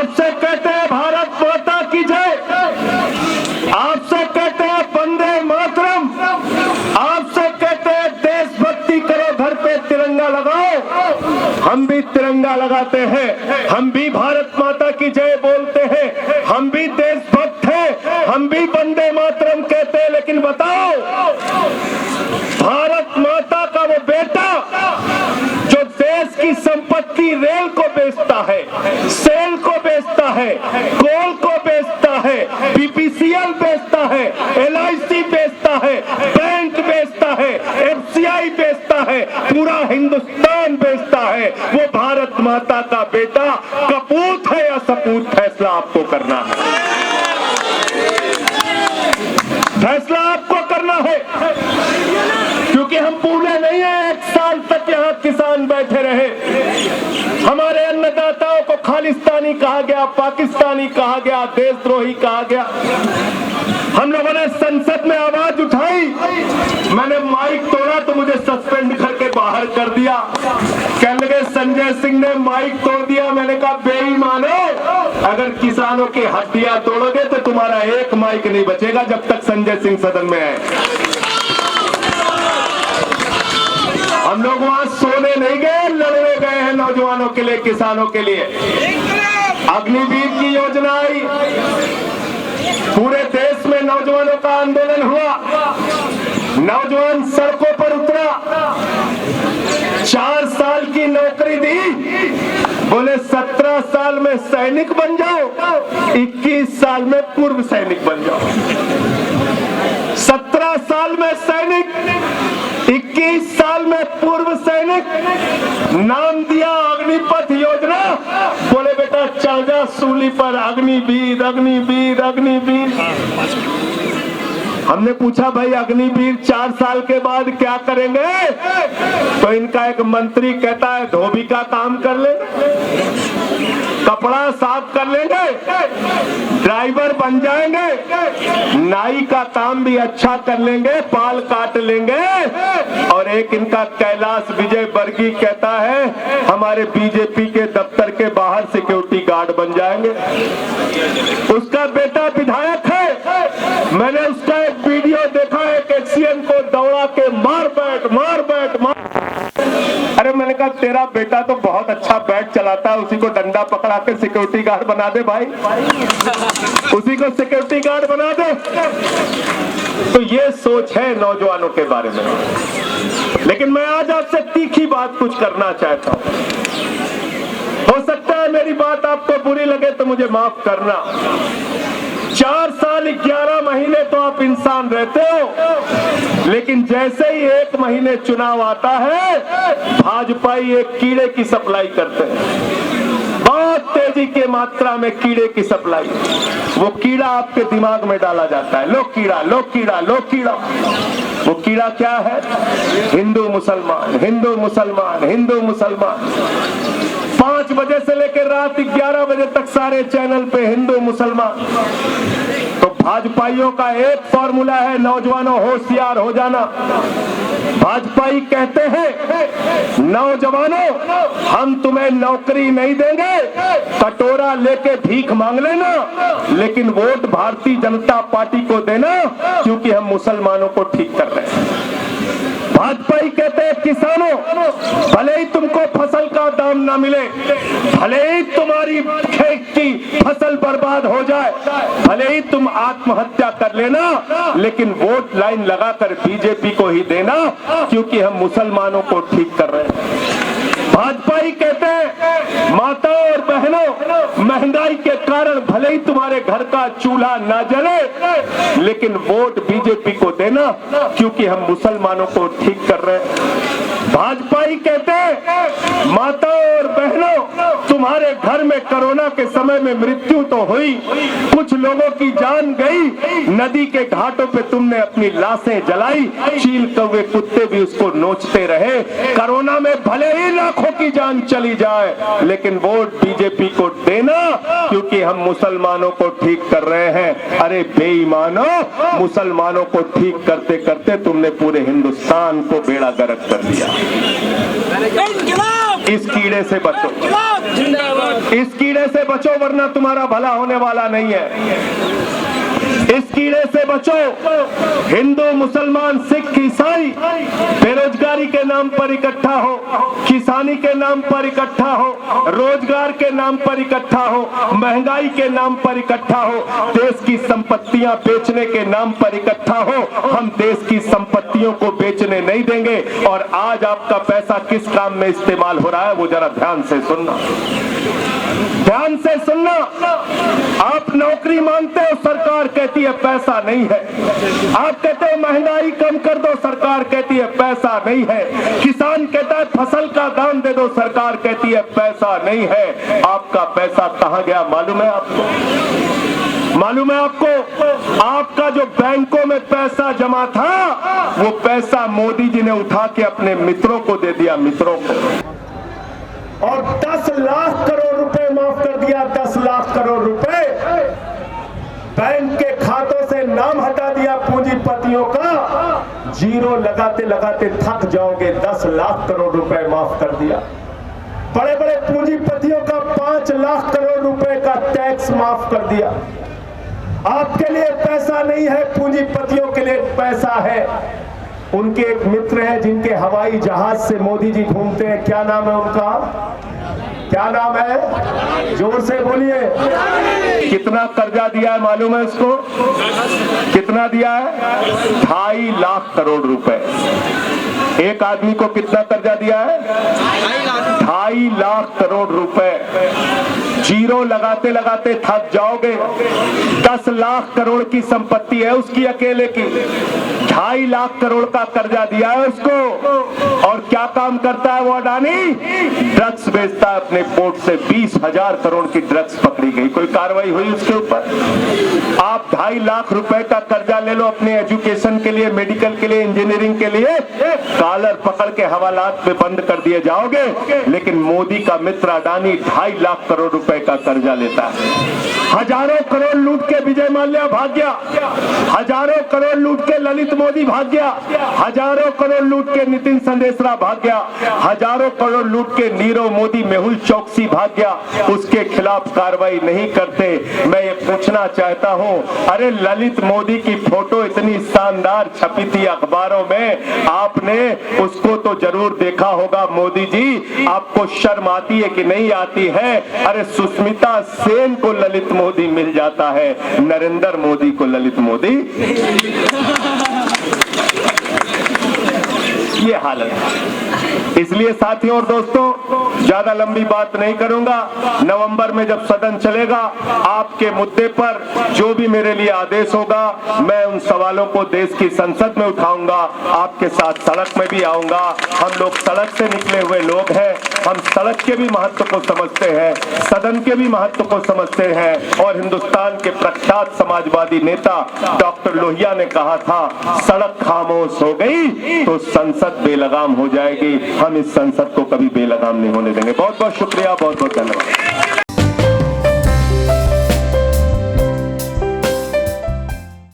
आपसे कहते हैं भारत माता की जय, आपसे कहते हैं वंदे मातरम, आपसे कहते हैं देशभक्ति करो, घर पे तिरंगा लगाओ। हम भी तिरंगा लगाते हैं, हम भी भारत माता की जय बोलते हैं, हम भी देशभक्त हैं, हम भी वंदे मातरम कहते हैं। लेकिन बताओ, भारत माता का वो बेटा जो देश की संपत्ति रेल को बेचता है, सेल को बेचता है, कोल को बेचता है, बीपीसीएल बेचता है, एलआईसी बेचता है, बैंक बेचता है, एफसीआई बेचता है, पूरा हिंदुस्तान बेचता है, वो भारत माता का बेटा कपूत है या सपूत, फैसला आपको करना है। फैसला आपको करना है, क्योंकि हम भूले नहीं है, 1 साल तक यहाँ किसान बैठे रहे, हमारे अन्नदाताओं को खालिस्तानी कहा गया, पाकिस्तानी कहा गया, देशद्रोही कहा गया। हम लोगों ने संसद में आवाज उठाई, मैंने माइक तोड़ा तो मुझे सस्पेंड करके बाहर कर दिया। कहने लगे संजय सिंह ने माइक तोड़ दिया। मैंने कहा बेईमानो, अगर किसानों की हड्डियां तोड़ोगे तो तुम्हारा एक माइक नहीं बचेगा जब तक संजय सिंह सदन में है। हम लोग वहां सोने नहीं गए, लड़ने गए हैं नौजवानों के लिए, किसानों के लिए। अग्निवीर की योजना आई, पूरे देश में नौजवानों का आंदोलन हुआ, नौजवान सड़कों पर उतरा, 4 साल की नौकरी दी, बोले 17 साल में सैनिक बन जाओ, 21 साल में पूर्व सैनिक बन जाओ। 17 साल में सैनिक, 21 साल में पूर्व सैनिक, नाम दिया अग्निपथ योजना। बोले बेटा चांगा सूली पर अग्निवीर, अग्निवीर, अग्निवीर। हमने पूछा भाई अग्निवीर 4 साल के बाद क्या करेंगे? तो इनका एक मंत्री कहता है धोबी का काम कर ले, कपड़ा साफ कर लेंगे, ड्राइवर बन जाएंगे, नाई का काम भी अच्छा कर लेंगे, बाल काट लेंगे। और एक इनका कैलाश विजय वर्गीय कहता है हमारे बीजेपी के दफ्तर के बाहर सिक्योरिटी गार्ड बन जाएंगे। उसका बेटा विधायक है, मैंने उसका एक वीडियो देखा है, एक्सीएन को दौड़ा के मार बैठ, मार बैठ, मार। अरे मैंने कहा तेरा बेटा तो बहुत अच्छा बैट चलाता है, उसी को डंडा पकड़ा के सिक्योरिटी गार्ड बना दे भाई, उसी को सिक्योरिटी गार्ड बना दे। तो ये सोच है नौजवानों के बारे में। लेकिन मैं आज आपसे तीखी बात कुछ करना चाहता हूं, हो सकता है मेरी बात आपको बुरी लगे तो मुझे माफ करना। 4 साल 11 महीने तो आप इंसान रहते हो, लेकिन जैसे ही 1 महीने चुनाव आता है, भाजपाई एक कीड़े की सप्लाई करते हैं, बहुत तेजी के मात्रा में कीड़े की सप्लाई। वो कीड़ा आपके दिमाग में डाला जाता है, लो कीड़ा, लो कीड़ा, लो कीड़ा। वो कीड़ा क्या है? हिंदू मुसलमान, हिंदू मुसलमान, हिंदू मुसलमान। 5 बजे से लेकर रात 11 बजे तक सारे चैनल पे हिंदू मुसलमान। तो भाजपाइयों का एक फॉर्मूला है, नौजवानों होशियार हो जाना। भाजपाई कहते हैं नौजवानों हम तुम्हें नौकरी नहीं देंगे, कटोरा लेके भीख मांग लेना, लेकिन वोट भारतीय जनता पार्टी को देना, क्योंकि हम मुसलमानों को ठीक कर रहे हैं। भाजपाई कहते हैं किसानों भले ही तुमको फसल का दाम ना मिले, भले ही तुम्हारी खेत की फसल बर्बाद हो जाए, भले ही तुम आत्महत्या कर लेना, लेकिन वोट लाइन लगाकर बीजेपी को ही देना, क्योंकि हम मुसलमानों को ठीक कर रहे हैं। भाजपाई कहते हैं माताओं और बहनों महंगाई के कारण भले ही तुम्हारे घर का चूल्हा ना जले, लेकिन वोट बीजेपी को देना, क्योंकि हम मुसलमानों को ठीक कर रहे हैं। भाजपाई कहते हैं माताओं और बहनों तुम्हारे घर में कोरोना के समय में मृत्यु तो हुई, कुछ लोगों की जान गई, नदी के घाटों पे तुमने अपनी लाशें जलाई, चील कौवे कुत्ते भी उसको नोचते रहे। कोरोना में भले ही लाखों की जान चली जाए, लेकिन वोट बीजेपी को देना, क्योंकि हम मुसलमानों को ठीक कर रहे हैं। अरे बेईमानो, मुसलमानों को ठीक करते करते तुमने पूरे हिंदुस्तान को बेड़ा गर्क कर दिया। इस कीड़े से बचो, इस कीड़े से बचो, वरना तुम्हारा भला होने वाला नहीं है। इस कीड़े से बचो। हिंदू, मुसलमान, सिख, ईसाई बेरोजगारी के नाम पर इकट्ठा हो, किसानी के नाम पर इकट्ठा हो, रोजगार के नाम पर इकट्ठा हो, महंगाई के नाम पर इकट्ठा हो, देश की संपत्तियां बेचने के नाम पर इकट्ठा हो। हम देश की संपत्तियों को बेचने नहीं देंगे। और आज आपका पैसा किस काम में इस्तेमाल हो रहा है वो जरा ध्यान से सुनना, ध्यान से सुनना। आप नौकरी मांगते हो, सरकार कहती है पैसा नहीं है। आप कहते हो महंगाई कम कर दो, सरकार कहती है पैसा नहीं है। किसान कहता है फसल का दाम दे दो, सरकार कहती है पैसा नहीं है। आपका पैसा कहां गया मालूम है आपको? मालूम है आपको? आपका जो बैंकों में पैसा जमा था वो पैसा मोदी जी ने उठा के अपने मित्रों को दे दिया, मित्रों को। और 10 लाख करोड़ रुपए माफ कर दिया, 10 लाख करोड़ रुपए बैंक के खातों से नाम हटा दिया पूंजीपतियों का। जीरो लगाते लगाते थक जाओगे, 10 लाख करोड़ रुपए माफ कर दिया। बड़े बड़े पूंजीपतियों का 5 लाख करोड़ रुपए का टैक्स माफ कर दिया। आपके लिए पैसा नहीं है, पूंजीपतियों के लिए पैसा है। उनके एक मित्र हैं जिनके हवाई जहाज से मोदी जी घूमते हैं, क्या नाम है उनका? क्या नाम है? जोर से बोलिए। कितना कर्जा दिया है मालूम है उसको? कितना दिया है? 2.5 लाख करोड़ रुपए। एक आदमी को कितना कर्जा दिया है? 2.5 लाख करोड़ रुपए। जीरो लगाते लगाते थक जाओगे। 10 लाख करोड़ की संपत्ति है उसकी अकेले की, 2.5 लाख करोड़ का कर्जा दिया है उसको। और क्या काम करता है वो अडानी? ड्रग्स बेचता है अपने पोर्ट से। 20,000 करोड़ की ड्रग्स पकड़ी गई, कोई कार्रवाई हुई उसके ऊपर? आप 2.5 लाख रुपए का कर्जा ले लो अपने एजुकेशन के लिए, मेडिकल के लिए, इंजीनियरिंग के लिए, कॉलर पकड़ के हवालात में बंद कर दिए जाओगे। लेकिन मोदी का मित्र अडानी 2.5 लाख करोड़ रुपए का कर्जा लेता है। हजारों करोड़ लूट के विजय माल्या भाग गया, हजारों करोड़ लूट के ललित मोदी भाग गया, हजारों करोड़ लूट के नितिन संदेशरा भाग गया, हजारों करोड़ लूट के नीरव मोदी, मेहुल चौकसी भाग गया। उसके खिलाफ कार्रवाई नहीं करते। मैं ये पूछना चाहता हूं, अरे ललित मोदी की फोटो इतनी शानदार छपी थी अखबारों में, आपने उसको तो जरूर देखा होगा। मोदी जी आपको शर्म आती है कि नहीं आती है? अरे सुष्मिता सेन को ललित मोदी मिल जाता है, नरेंद्र मोदी को ललित मोदी। ये हालत है। इसलिए साथियों और दोस्तों, ज्यादा लंबी बात नहीं करूंगा। नवंबर में जब सदन चलेगा, आपके मुद्दे पर जो भी मेरे लिए आदेश होगा, मैं उन सवालों को देश की संसद में उठाऊंगा, आपके साथ सड़क में भी आऊंगा। हम लोग सड़क से निकले हुए लोग हैं, हम सड़क के भी महत्व को समझते हैं, सदन के भी महत्व को समझते हैं। और हिंदुस्तान के प्रख्यात समाजवादी नेता डॉक्टर लोहिया ने कहा था, सड़क खामोश हो गई तो संसद बेलगाम हो जाएगी। हम इस संसद को कभी बेलगाम नहीं होने देंगे। बहुत बहुत शुक्रिया, बहुत बहुत धन्यवाद।